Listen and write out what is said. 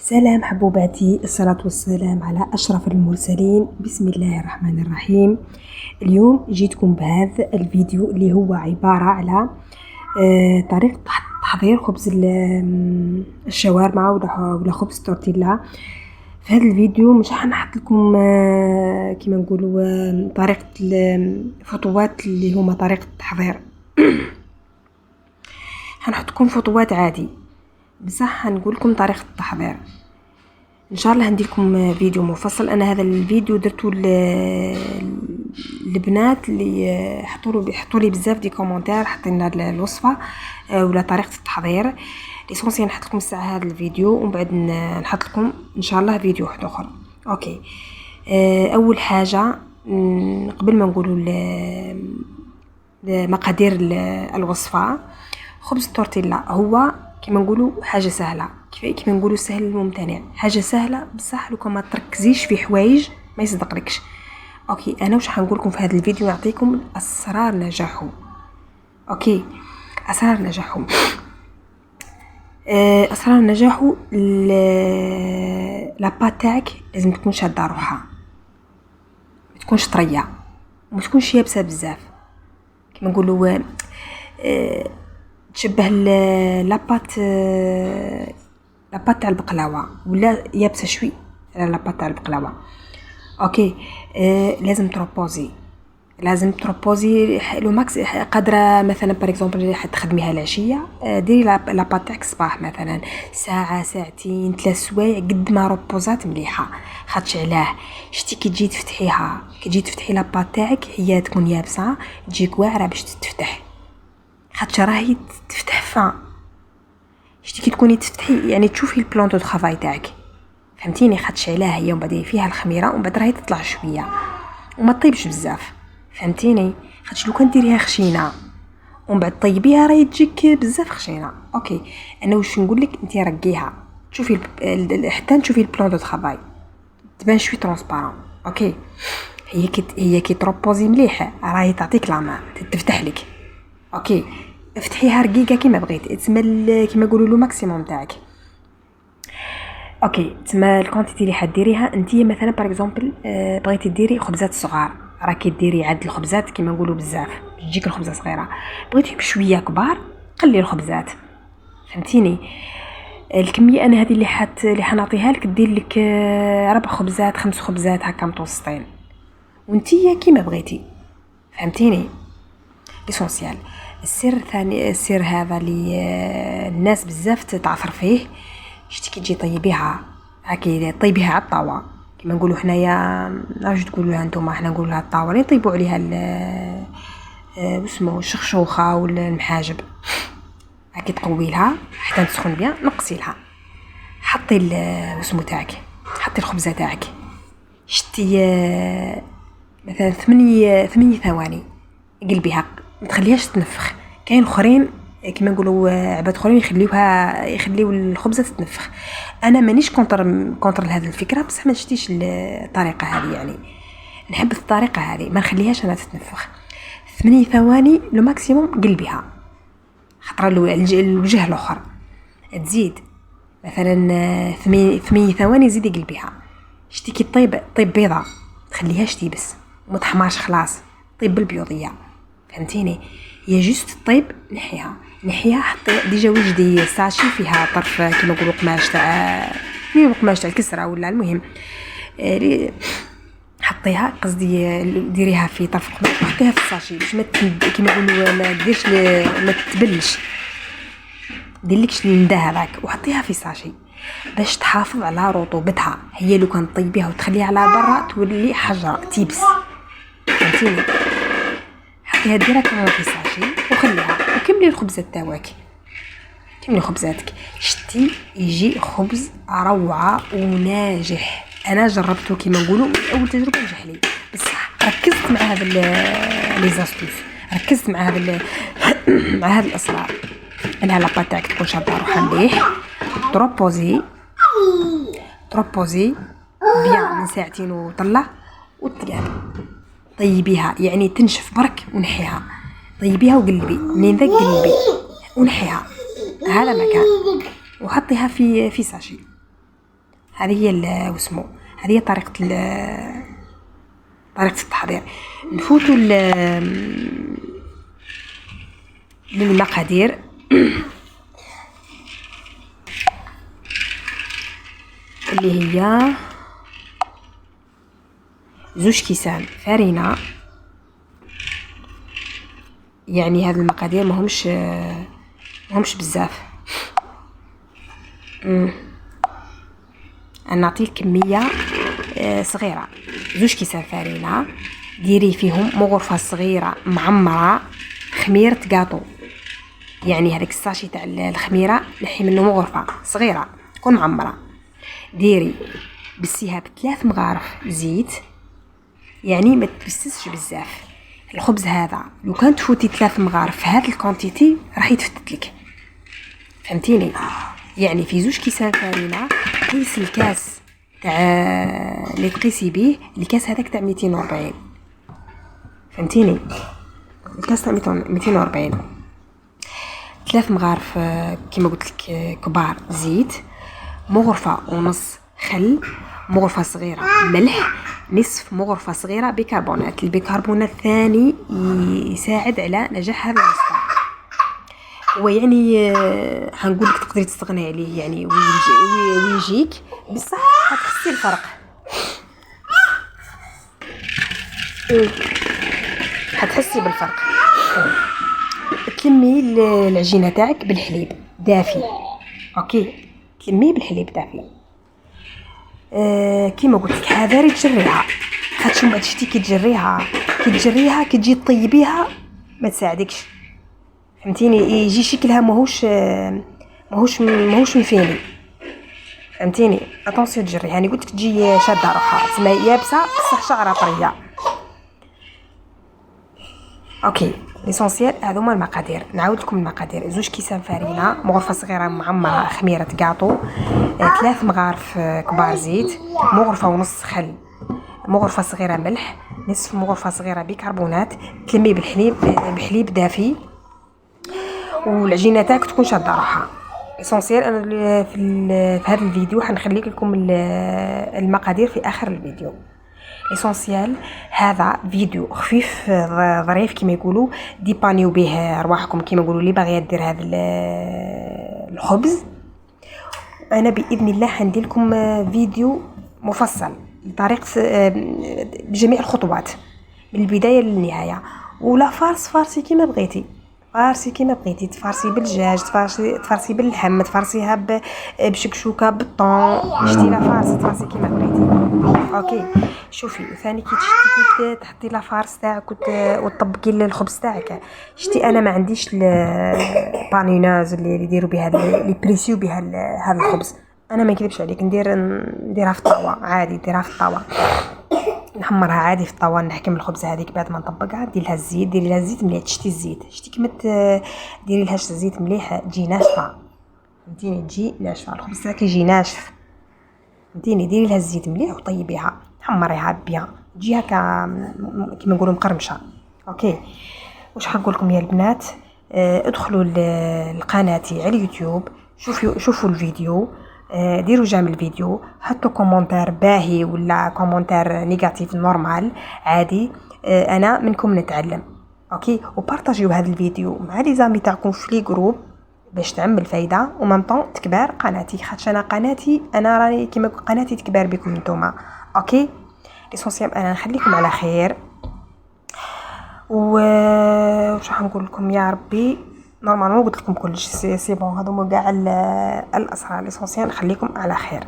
سلام حبوباتي، الصلاة والسلام على أشرف المرسلين. بسم الله الرحمن الرحيم. اليوم جيتكم بهذا الفيديو اللي هو عبارة على طريقة تحضير خبز الشاورما ولا خبز تورتيلا. في هذا الفيديو مش حنحط لكم كما نقولوا طريقة الخطوات اللي هما طريقة التحضير حنحط لكم خطوات عادي، بصح هنقول لكم طريقة التحضير. ان شاء الله هنديلكم فيديو مفصل. انا هذا الفيديو درته البنات اللي يحطوا لي بزاف دي كومونتير، حطينا الوصفه ولا طريقه التحضير. ليسونسيال نحط لكم الساعه هذا الفيديو ومن بعد نحط لكم ان شاء الله فيديو واحد اخر. اوكي، اول حاجه قبل ما نقولوا مقادير الوصفه، خبز التورتيلا هو كما نقولوا حاجه سهله، كيما نقولوا سهل الممتنع، حاجه سهله بصح لو ما تركزيش في حوايج ما يصدقلكش. اوكي، انا واش حنقول لكم في هذا الفيديو؟ نعطيكم اسرار نجاحه. اوكي، اسرار نجاحه. اسرار نجاحه، لاباط تاعك لازم تكون شاده روحها، ما تكونش طريه وما تكونش يابسه بزاف. كما نقولوا تشبه لاباط تاع البقلاوه ولا يابسه شوي على لاباط تاع البقلاوه. اوكي، لازم تروبوزي لو ماكس قادره. مثلا باغ اكزومبل تخدميها العشيه، ديري لاباط تاعك الصباح مثلا ساعه ساعتين 3 سوايع قد ما روبوزات مليحه. خاطش علاه شتي كي تجي تفتحيها، كي تجي تفتحي لاباط تاعك هي تكون يابسه تجيك واعره باش تفتح، خاطش راهي تفتح فا. شتي كي تكوني تفتحي يعني تشوفي البلان دو طرافاي تاعك، فهمتيني؟ خاطش علاه هي ومن بعد فيها الخميره ومن بعد راهي تطلع شويه وما طيبش بزاف، فهمتيني؟ خاطش لو كان ديريها خشينه ومن بعد طيبيها راهي تجيك بزاف خشينه. اوكي، انا واش نقول لك، انت رقيها تشوفي حتى تشوفي البلان دو طرافاي تبان شوي ترونسبارون. اوكي، هي كي تروبوزي مليح راهي تعطيك لا تفتح لك. اوكي، افتحيها رقيقه كيما بغيتي، تسمى كيما يقولوا له ماكسيموم تاعك. اوكي، تسمى الكونتيتي اللي حديريها انت. مثلا باغ اكزومبل بغيتي ديري خبزات صغار، راكي ديري عاد الخبزات كيما نقولوا بزاف تجيك الخبزه صغيره، بغيتي بشويه كبار قلي الخبزات، فهمتيني؟ الكميه انا هذه اللي حنعطيها لك دير لك 4 خبزات 5 خبزات هكا متوسطين، وانتي كيما بغيتي، فهمتيني؟ ليسونسيال. السر الثاني، السر هذا اللي الناس بزاف تعثر فيه، شتي كي تجي طيبيها هاكي طيبيها على الطاوه كما نقولوا حنايا، واش تقولوا نتوما؟ حنا نقولوا لها الطاوه اللي نطيبوا عليها واسمو الشخشوخه ولا المحاجب، هاكي تقويلها حتى تسخن بيان، نقصي لها، حطي واسمو تاعك، حطي الخبزه تاعك، شتي مثلا 8 ثواني قلبيها، ما تخليهاش تنفخ. كاين اخرين كما نقولوا عباد اخرين يخليو الخبزه تتنفخ. انا مانيش كونتر هذه الفكره، بصح ما شتيش الطريقه هذه، يعني نحب الطريقه هذه ما نخليهاش انا تتنفخ. 8 ثواني لو ماكسيموم قلبيها، خطره الوجه الاخر تزيد مثلا 8 ثواني زيدي قلبيها. شتي كي طيب بيضه تخليهاش تيبس وما تحمرش، خلاص طيب بالبيوضيه، فهمتيني؟ هي جوست طيب، نحيها حطي ديجا وجدي ساشي فيها طرف كيما نقولوا قماش تاع الكسره ولا المهم حطيها، قصدي ديريها في طرف القماش وحطيها في الساشي باش ما كيما نقولوا ما ديرش ما تبلش، ديرلكش الندى هذاك، وحطيها في ساشي باش تحافظ على رطوبتها. هي لو كان طيبيها وتخليها على برا تولي حجره تيبس، فهمتيني؟ حطيها ديرها كمان في ساشي وخليها، وكملي الخبزات تاعك، كملي خبزاتك. شتي يجي خبز روعه وناجح. انا جربته كيما نقولوا اول تجربه نجح لي، بصح ركزت مع هذا لي زاستوس، ركزت مع هذا مع هذه الاسرار. انها لاباط تاعك تكون شاده روحها مليح، تروبوزي بيان من ساعتين وطلع وتقلب، طيبيها يعني تنشف برك ونحيها، طيبيها وقلبي منين ذاك قلبي ونحيها، هذا مكان، وحطيها في ساشي. هذه هي واسمو، هذه هي طريقة التحضير. نفوتوا للمقادير. اللي هي 2 كيسان فرينة. يعني هاد المقادير ماهمش بزاف. انا نعطي كميه صغيره. 2 كيسان فرينة، ديري فيهم مغرفه صغيره معمره خميره كاطو. يعني هذاك الساشي تاع الخميره نحي منه مغرفه صغيره تكون معمره. ديري بسيها ب3 مغارف زيت، يعني ما تبسسش بزاف. الخبز هذا لو كان تفوتي 3 مغارف في هذا الكونتيتي راح يتفتت لك، فهمتيني؟ يعني في 2 كيسان فرينة قيس الكاس تاع اللي تقيسي به، الكاس هذاك تاع 240، فهمتيني؟ الكاس تاع 240. 3 مغارف كيما قلت لك كبار زيت، مغرفه ونص خل، مغرفه صغيره ملح، نصف مغرفه صغيره بيكربونات. البيكربونات ثاني يساعد على نجاح هذا الوصفه، ويعني هنقول لك تقدري تستغني عليه يعني ويجيك بصح هتحسي الفرق. هتحسي بالفرق. تلمي العجينه تاعك بالحليب دافي، اوكي، تلميه بالحليب دافي. كيما قلت لك حذاري تجريها، خاطش من بعد شتي كي تجريها كي تجي طيبيها ما تساعدكش، فهمتيني؟ يجي شكلها ماهوش مفيني، فهمتيني؟ اتونسيون تجريها. يعني قلت لك تجي شاده روحها تسمى يابسه بصح شعرها طريه. اوكي، ليسونسيال هذوما المقادير. نعاود لكم المقادير: 2 كيسان فرينة، مغرفه صغيره معمره خميره كاطو، 3 مغارف كبار زيت، مغرفه ونص خل، مغرفه صغيره ملح، نصف مغرفه صغيره بيكربونات. تلمي بحليب دافي، والعجينه تاعك تكون شاده روحها. اسونسيال انا في هذا الفيديو حنخليك لكم المقادير في اخر الفيديو. اسونسيال هذا فيديو خفيف ظريف كما يقولوا، ديبانيو به رواحكم كما يقولوا لي باغيه دير هذا الخبز. انا باذن الله حندير لكم فيديو مفصل بطريقه بجميع الخطوات من البدايه للنهايه. ولا فارسي كما بغيتي، تفارسي بالدجاج، تفارسي باللحم، تفارسيها بشكشوكه بالطون، شتي لا فارس تفارسي كما بغيتي. اوكي، شوفي ثاني كي تشتي تحطي لا فارس تاعك وتطبقي الخبز تاعك. شتي انا ما عنديش البانيناز اللي يديروا بها اللي بريسيو بها هذا الخبز. انا ما نكذبش عليك، نديرها في الطاوه عادي، نديرها في الطاوه نحمرها عادي في الطاوه، نحكم الخبز هذيك بعد ما نطبقها. ديري لها الزيت مليح، شتي كيما ديري لها الزيت مليح تجي ناشفه، فهمتيني؟ تجي ناشفه الخبز تاعك يجي ناشف، فهمتيني؟ ديري لها الزيت مليح وطيبيها، حمريها بيان، تجي هكا كيما نقولوا مقرمشه. اوكي، واش حنقول لكم يا البنات؟ ادخلوا لقناتي على اليوتيوب، شوفوا الفيديو، ديروا جام الفيديو، حطوا كومنتار باهي ولا كومنتار نيجاتيف نورمال عادي، انا منكم نتعلم. اوكي، وبارطاجيو هذا الفيديو مع لي زامي تاعكم في لي جروب باش تعمل فايده ومام طون تكبر قناتي، خاطش انا راني كيما قناتي تكبر بكم نتوما. اوكي، ليسونسيال انا نخليكم على خير، واش راح نقول لكم يا ربي؟ نورمالمون قلت لكم كلش سي بون، هذوما كاع الاسرار. ليسونسيال نخليكم على خير.